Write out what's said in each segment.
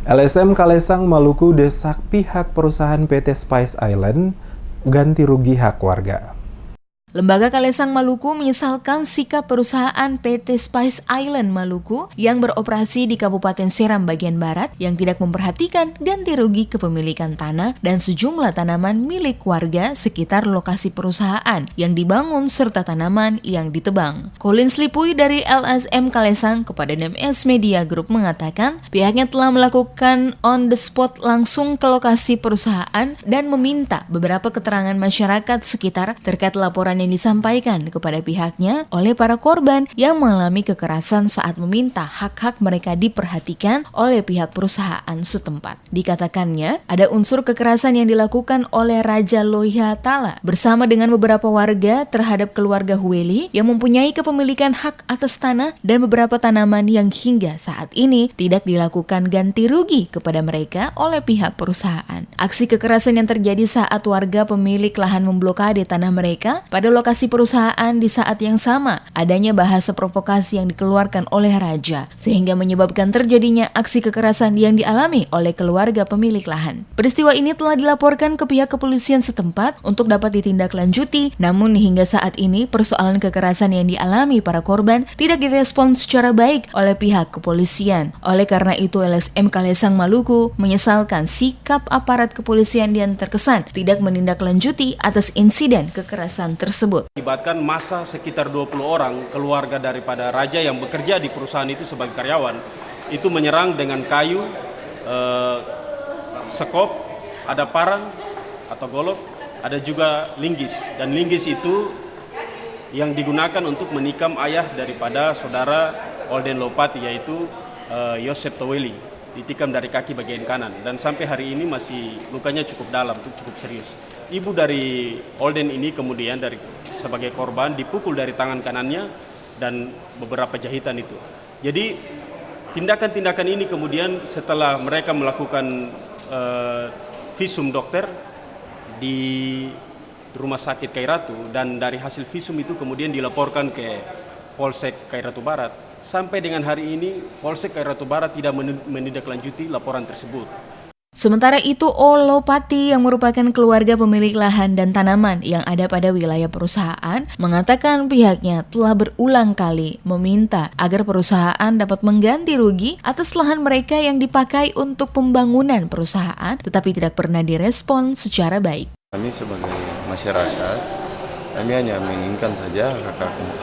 LSM Kalesang Maluku desak pihak perusahaan PT Spice Island ganti rugi hak warga. Lembaga Kalesang Maluku menyesalkan sikap perusahaan PT Spice Island Maluku yang beroperasi di Kabupaten Seram bagian barat yang tidak memperhatikan ganti rugi kepemilikan tanah dan sejumlah tanaman milik warga sekitar lokasi perusahaan yang dibangun serta tanaman yang ditebang. Collins Lipui dari LSM Kalesang kepada NMS Media Group mengatakan pihaknya telah melakukan on the spot langsung ke lokasi perusahaan dan meminta beberapa keterangan masyarakat sekitar terkait laporan yang disampaikan kepada pihaknya oleh para korban yang mengalami kekerasan saat meminta hak-hak mereka diperhatikan oleh pihak perusahaan setempat. Dikatakannya, ada unsur kekerasan yang dilakukan oleh Raja Loiha Tala bersama dengan beberapa warga terhadap keluarga Hueli yang mempunyai kepemilikan hak atas tanah dan beberapa tanaman yang hingga saat ini tidak dilakukan ganti rugi kepada mereka oleh pihak perusahaan. Aksi kekerasan yang terjadi saat warga pemilik lahan memblokade tanah mereka pada lokasi perusahaan di saat yang sama adanya bahasa provokasi yang dikeluarkan oleh Raja sehingga menyebabkan terjadinya aksi kekerasan yang dialami oleh keluarga pemilik lahan. Peristiwa ini telah dilaporkan ke pihak kepolisian setempat untuk dapat ditindaklanjuti, namun hingga saat ini persoalan kekerasan yang dialami para korban tidak direspon secara baik oleh pihak kepolisian. Oleh karena itu LSM Kalesang Maluku menyesalkan sikap aparat kepolisian yang terkesan tidak menindaklanjuti atas insiden kekerasan tersebut. Akibatkan masa sekitar 20 orang keluarga daripada Raja yang bekerja di perusahaan itu sebagai karyawan itu menyerang dengan kayu, sekop, ada parang atau golok, ada juga linggis, dan linggis itu yang digunakan untuk menikam ayah daripada saudara Olden Lopati yaitu Yosep Toweli, ditikam dari kaki bagian kanan dan sampai hari ini masih lukanya cukup dalam, cukup serius. Ibu dari Olden ini kemudian sebagai korban dipukul dari tangan kanannya dan beberapa jahitan itu. Jadi tindakan-tindakan ini kemudian setelah mereka melakukan visum dokter di Rumah Sakit Kairatu dan dari hasil visum itu kemudian dilaporkan ke Polsek Kairatu Barat. Sampai dengan hari ini Polsek Kairatu Barat tidak menindaklanjuti laporan tersebut. Sementara itu, Olopati yang merupakan keluarga pemilik lahan dan tanaman yang ada pada wilayah perusahaan mengatakan pihaknya telah berulang kali meminta agar perusahaan dapat mengganti rugi atas lahan mereka yang dipakai untuk pembangunan perusahaan tetapi tidak pernah direspon secara baik. Kami sebagai masyarakat, kami hanya menginginkan saja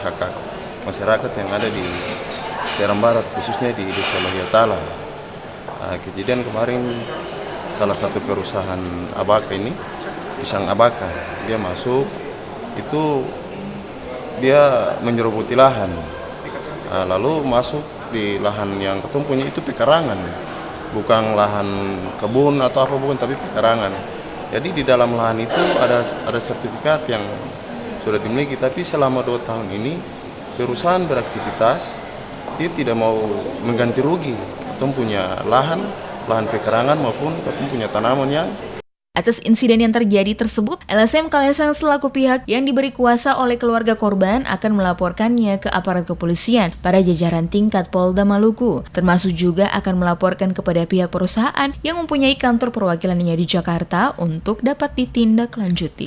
hak-hak masyarakat yang ada di Seram Barat, khususnya di Desa Loiha Tala. Kejadian kemarin salah satu perusahaan Abaka ini, Pisang Abaka, dia masuk, itu dia menyeruputi lahan, lalu masuk di lahan yang ketemu punya itu pekarangan, bukan lahan kebun atau apa bukan, tapi pekarangan. Jadi di dalam lahan itu ada sertifikat yang sudah dimiliki, tapi selama 2 tahun ini perusahaan beraktivitas, dia tidak mau mengganti rugi. Ketemu punya lahan pekarangan maupun ketemu punya tanaman yang. Atas insiden yang terjadi tersebut, LSM Kalesang selaku pihak yang diberi kuasa oleh keluarga korban akan melaporkannya ke aparat kepolisian pada jajaran tingkat Polda Maluku, termasuk juga akan melaporkan kepada pihak perusahaan yang mempunyai kantor perwakilannya di Jakarta untuk dapat ditindaklanjuti.